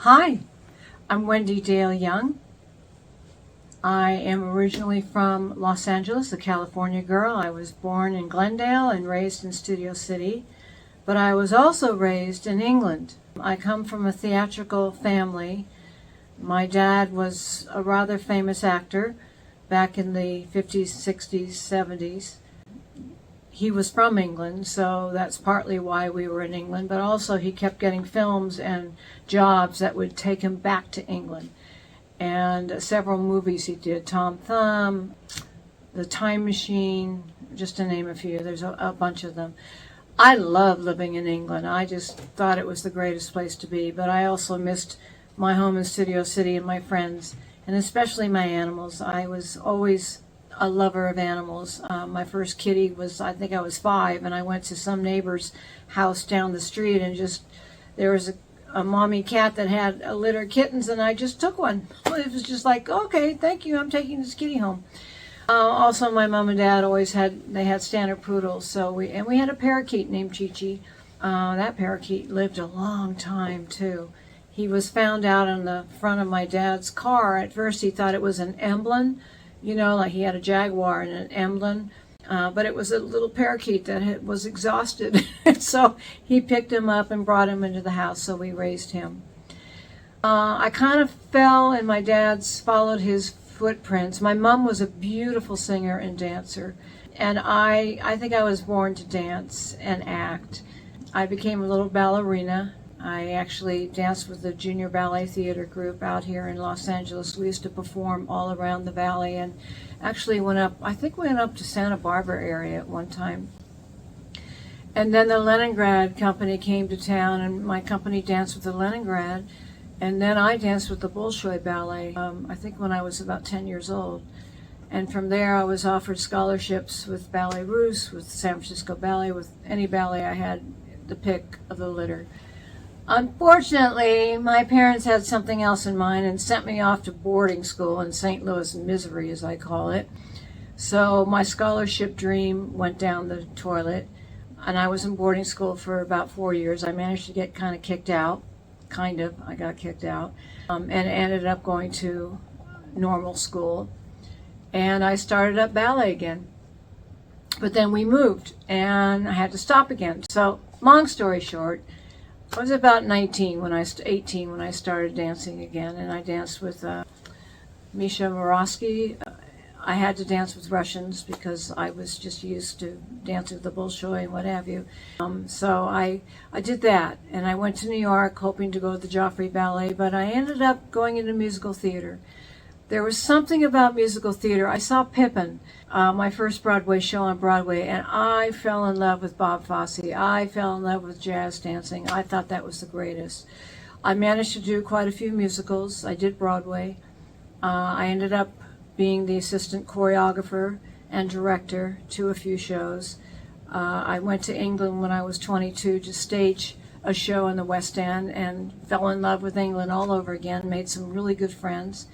Hi, I'm Wendy Dale Young. I am originally from Los Angeles, a California girl. I was born in Glendale and raised in Studio City, but I was also raised in England. I come from a theatrical family. My dad was a rather famous actor back in the 50s, 60s, 70s. He was from England, so that's partly why we were in England, but also he kept getting films and jobs that would take him back to England. And several movies he did, Tom Thumb, The Time Machine, just to name a few. There's a bunch of them. I love living in England. I just thought it was the greatest place to be, but I also missed my home in Studio City and my friends, and especially my animals. I was always a lover of animals. My first kitty was, I think I was 5, and I went to some neighbor's house down the street, and there was a mommy cat that had a litter of kittens, and I just took one. It was just like, okay, thank you, I'm taking this kitty home. Also, my mom and dad they had standard poodles, so we had a parakeet named Chi-Chi. That parakeet lived a long time too. He was found out on the front of my dad's car. At first he thought it was an emblem, like he had a Jaguar and an emblem, but it was a little parakeet that was exhausted. So he picked him up and brought him into the house, so we raised him. I kind of followed his footprints. My mom was a beautiful singer and dancer, and I think I was born to dance and act. I became a little ballerina. I actually danced with the Junior Ballet Theater group out here in Los Angeles. We used to perform all around the valley, and actually went up to Santa Barbara area at one time. And then the Leningrad company came to town, and my company danced with the Leningrad, and then I danced with the Bolshoi Ballet, I think when I was about 10 years old. And from there I was offered scholarships with Ballet Russe, with San Francisco Ballet, with any ballet I had the pick of the litter. Unfortunately, my parents had something else in mind and sent me off to boarding school in St. Louis, Missouri, as I call it. So my scholarship dream went down the toilet, and I was in boarding school for about 4 years. I managed to get kind of kicked out. I got kicked out, and ended up going to normal school. And I started up ballet again. But then we moved, and I had to stop again. So, long story short, I was about 18 when I started dancing again, and I danced with Misha Moravsky. I had to dance with Russians because I was just used to dancing with the Bolshoi and what have you. So I did that, and I went to New York hoping to go to the Joffrey Ballet, but I ended up going into musical theater. There was something about musical theater. I saw Pippin, my first Broadway show on Broadway, and I fell in love with Bob Fosse. I fell in love with jazz dancing. I thought that was the greatest. I managed to do quite a few musicals. I did Broadway. I ended up being the assistant choreographer and director to a few shows. I went to England when I was 22 to stage a show in the West End and fell in love with England all over again, made some really good friends.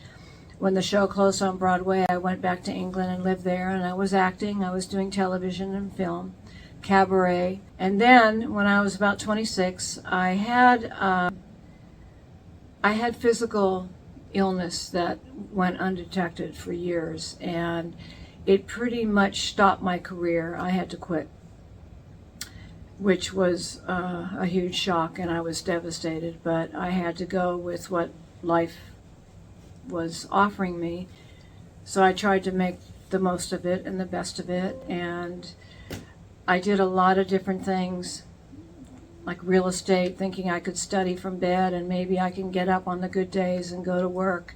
When the show closed on Broadway, I went back to England and lived there, and I was acting. I was doing television and film, cabaret. And then, when I was about 26, I had physical illness that went undetected for years, and it pretty much stopped my career. I had to quit, which was a huge shock, and I was devastated, but I had to go with what life was offering me. So I tried to make the most of it and the best of it, and I did a lot of different things, like real estate, thinking I could study from bed and maybe I can get up on the good days and go to work.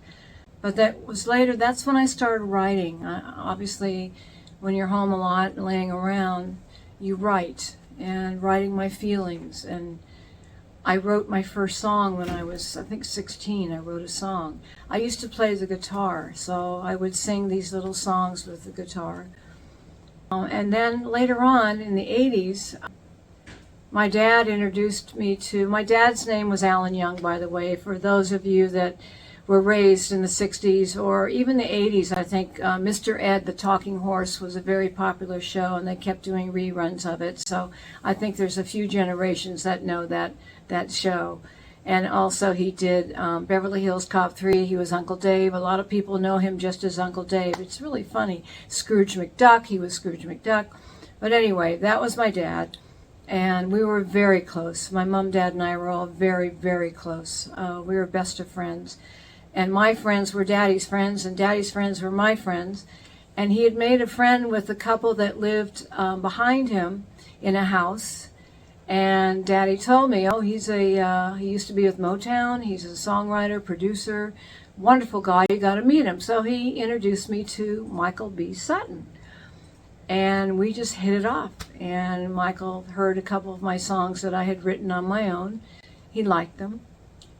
But that was later. That's when I started writing. Obviously, when you're home a lot and laying around, you write, and writing my feelings. And I wrote my first song when I was, I think, 16. I wrote a song. I used to play the guitar, so I would sing these little songs with the guitar. And then later on, in the 80s, my dad introduced me to, my dad's name was Alan Young, by the way, for those of you that were raised in the 60s or even the 80s. I think Mr. Ed, the Talking Horse, was a very popular show, and they kept doing reruns of it. So I think there's a few generations that know that show. And also he did Beverly Hills Cop 3. He was Uncle Dave. A lot of people know him just as Uncle Dave. It's really funny. Scrooge McDuck. He was Scrooge McDuck. But anyway, that was my dad. And we were very close. My mom, dad, and I were all very, very close. We were best of friends. And my friends were Daddy's friends, and Daddy's friends were my friends. And he had made a friend with a couple that lived behind him in a house. And Daddy told me, oh, he used to be with Motown. He's a songwriter, producer, wonderful guy. You got to meet him. So he introduced me to Michael B. Sutton. And we just hit it off. And Michael heard a couple of my songs that I had written on my own. He liked them.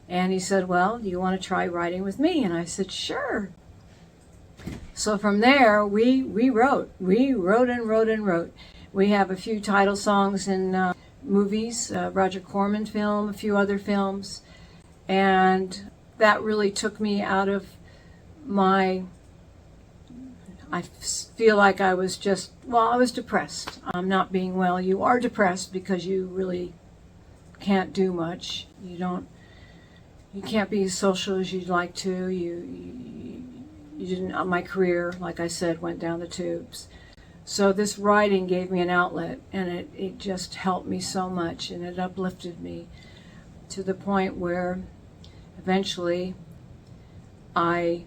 And he said, well, do you want to try writing with me? And I said, sure. So from there, we wrote. We wrote and wrote and wrote. We have a few title songs in movies, Roger Corman film, a few other films. And that really took me out of I feel like I was I was depressed. I'm not being well. You are depressed because you really can't do much. You can't be as social as you'd like to. You didn't. My career, like I said, went down the tubes. So this writing gave me an outlet, and it just helped me so much, and it uplifted me to the point where eventually I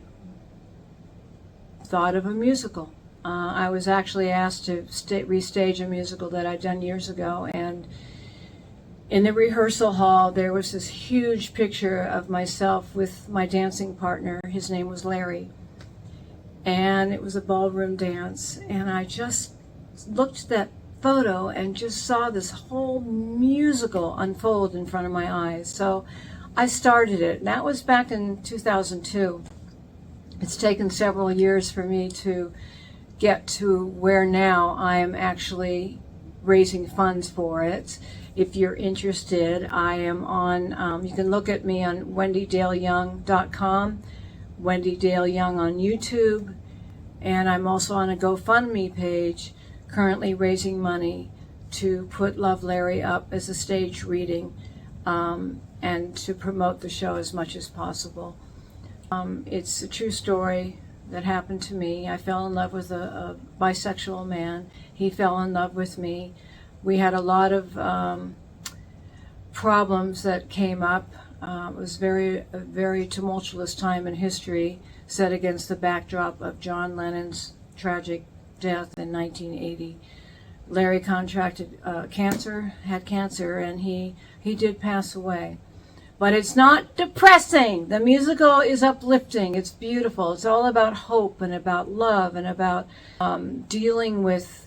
thought of a musical. I was actually asked to restage a musical that I'd done years ago, and in the rehearsal hall there was this huge picture of myself with my dancing partner. His name was Larry. And it was a ballroom dance, and I just looked at that photo and just saw this whole musical unfold in front of my eyes. So I started it, and that was back in 2002. It's taken several years for me to get to where now I am actually raising funds for it. If you're interested, I am on, you can look at me on wendydaleyoung.com, Wendy Dale Young on YouTube, and I'm also on a GoFundMe page currently raising money to put Love Larry up as a stage reading and to promote the show as much as possible. It's a true story that happened to me. I fell in love with a bisexual man. He fell in love with me. We had a lot of problems that came up. It was a very tumultuous time in history, set against the backdrop of John Lennon's tragic death in 1980. Larry contracted had cancer, and he did pass away. But it's not depressing. The musical is uplifting. It's beautiful. It's all about hope and about love and about dealing with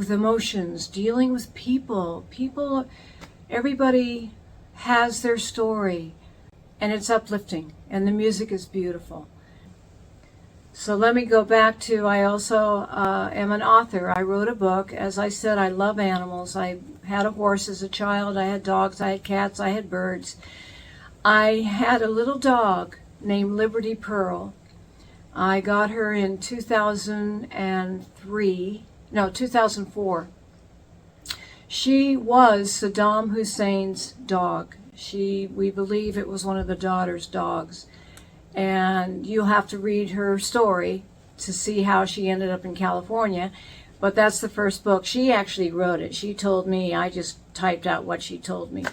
emotions, dealing with people. Everybody has their story, and it's uplifting, and the music is beautiful. So let me go back to, I also am an author. I wrote a book. As I said, I love animals. I had a horse as a child. I had dogs. I had cats. I had birds. I had a little dog named Liberty Pearl. I got her in 2004. She was Saddam Hussein's dog. We believe it was one of the daughter's dogs. And you'll have to read her story to see how she ended up in California. But that's the first book. She actually wrote it. She told me. I just typed out what she told me.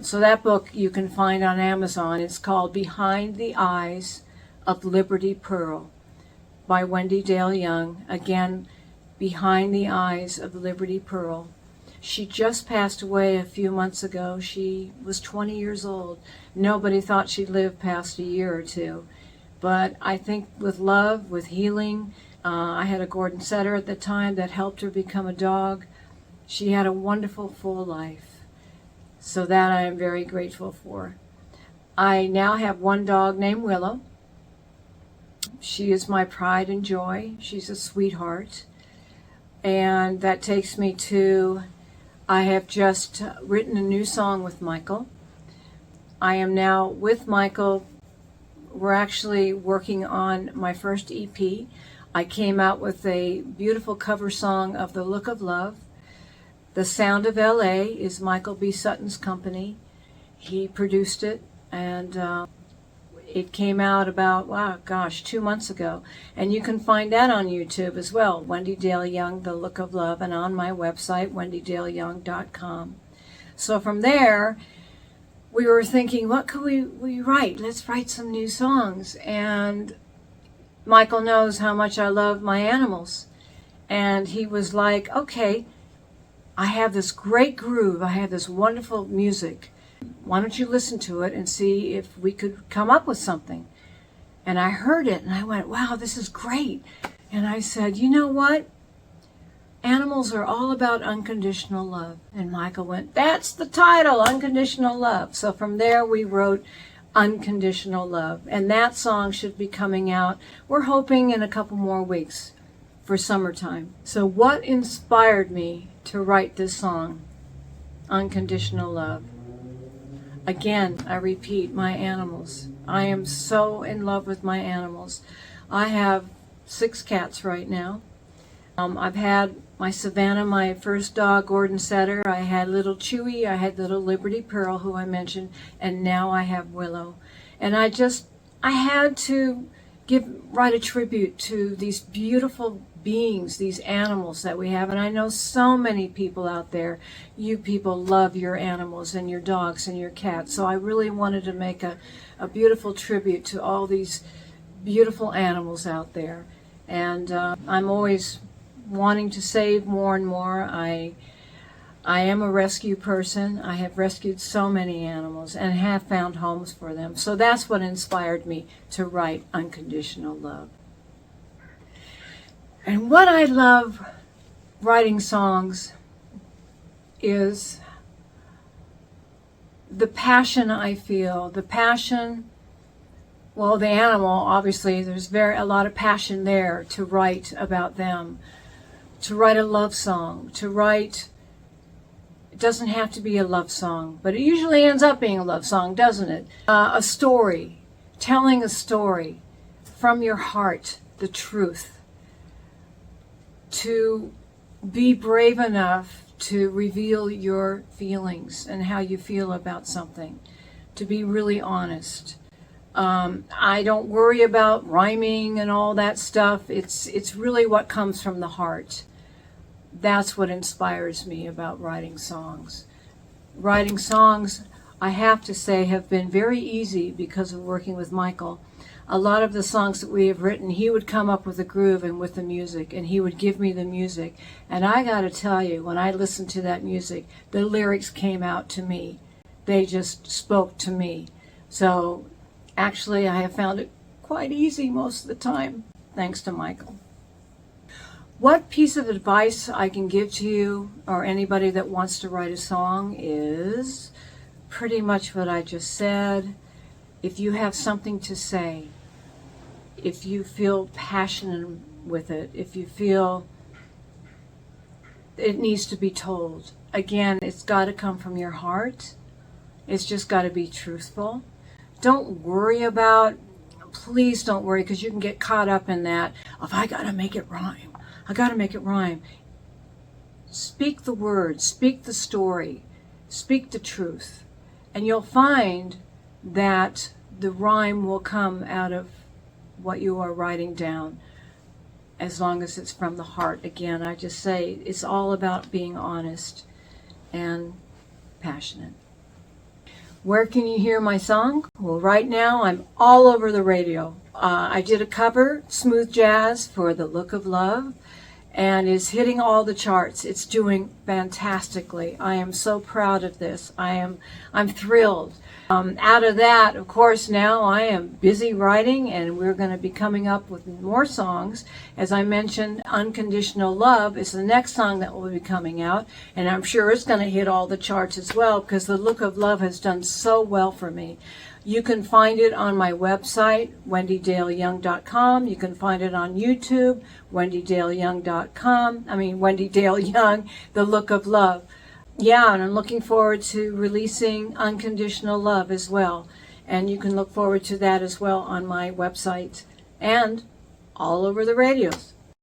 So that book you can find on Amazon. It's called Behind the Eyes of Liberty Pearl by Wendy Dale Young. Again, Behind the Eyes of Liberty Pearl. She just passed away a few months ago. She was 20 years old. Nobody thought she'd live past a year or two. But I think with love, with healing, I had a Gordon Setter at the time that helped her become a dog. She had a wonderful, full life. So that I am very grateful for. I now have one dog named Willow. She is my pride and joy. She's a sweetheart. And that takes me to, I have just written a new song with Michael. I am now with Michael. We're actually working on my first EP. I came out with a beautiful cover song of The Look of Love. The Sound of LA is Michael B. Sutton's company. He produced it, and it came out about, wow, gosh, 2 months ago. And you can find that on YouTube as well, Wendy Dale Young, The Look of Love, and on my website, wendydaleyoung.com. So from there, we were thinking, what could we write? Let's write some new songs. And Michael knows how much I love my animals. And he was like, okay, I have this great groove. I have this wonderful music. Why don't you listen to it and see if we could come up with something? And I heard it and I went, wow, this is great. And I said, you know what? Animals are all about unconditional love. And Michael went, that's the title, Unconditional Love. So from there we wrote Unconditional Love. And that song should be coming out, we're hoping, in a couple more weeks for summertime. So what inspired me to write this song, Unconditional Love? Again, I repeat, my animals. I am so in love with my animals. I have 6 cats right now. I've had my Savannah, my first dog, Gordon Setter. I had little Chewy. I had little Liberty Pearl, who I mentioned. And now I have Willow. And I had to write a tribute to these beautiful beings, these animals that we have. And I know so many people out there, you people love your animals and your dogs and your cats. So I really wanted to make a beautiful tribute to all these beautiful animals out there. And I'm always wanting to save more and more. I am a rescue person. I have rescued so many animals and have found homes for them. So that's what inspired me to write Unconditional Love. And what I love writing songs is the passion I feel. The passion, well, the animal, obviously, there's a lot of passion there to write about them. To write a love song, it doesn't have to be a love song, but it usually ends up being a love song, doesn't it? A story, telling a story from your heart, the truth. To be brave enough to reveal your feelings and how you feel about something. To be really honest. I don't worry about rhyming and all that stuff. It's really what comes from the heart. That's what inspires me about writing songs. Writing songs, I have to say, have been very easy because of working with Michael. A lot of the songs that we have written, he would come up with the groove and with the music, and he would give me the music. And I got to tell you, when I listened to that music, the lyrics came out to me. They just spoke to me. So actually, I have found it quite easy most of the time, thanks to Michael. What piece of advice I can give to you or anybody that wants to write a song is pretty much what I just said. If you have something to say, if you feel passionate with it, if you feel it needs to be told, again, it's got to come from your heart. It's just got to be truthful. Don't worry about, please don't worry, because you can get caught up in that of, I got to make it rhyme. I got to make it rhyme. Speak the words, speak the story, speak the truth, and you'll find that the rhyme will come out of what you are writing down, as long as it's from the heart. Again, I just say it's all about being honest and passionate. Where can you hear my song? Well, right now I'm all over the radio. I did a cover, Smooth Jazz, for The Look of Love, and is hitting all the charts. It's doing fantastically. I am so proud of this. I'm thrilled. Out of that, of course, now I am busy writing, and we're going to be coming up with more songs. As I mentioned, Unconditional Love is the next song that will be coming out, and I'm sure it's going to hit all the charts as well, because The Look of Love has done so well for me. You can find it on my website, wendydaleyoung.com. You can find it on YouTube, wendydaleyoung.com. Wendy Dale Young, The Look of Love. Yeah, and I'm looking forward to releasing Unconditional Love as well. And you can look forward to that as well on my website and all over the radios.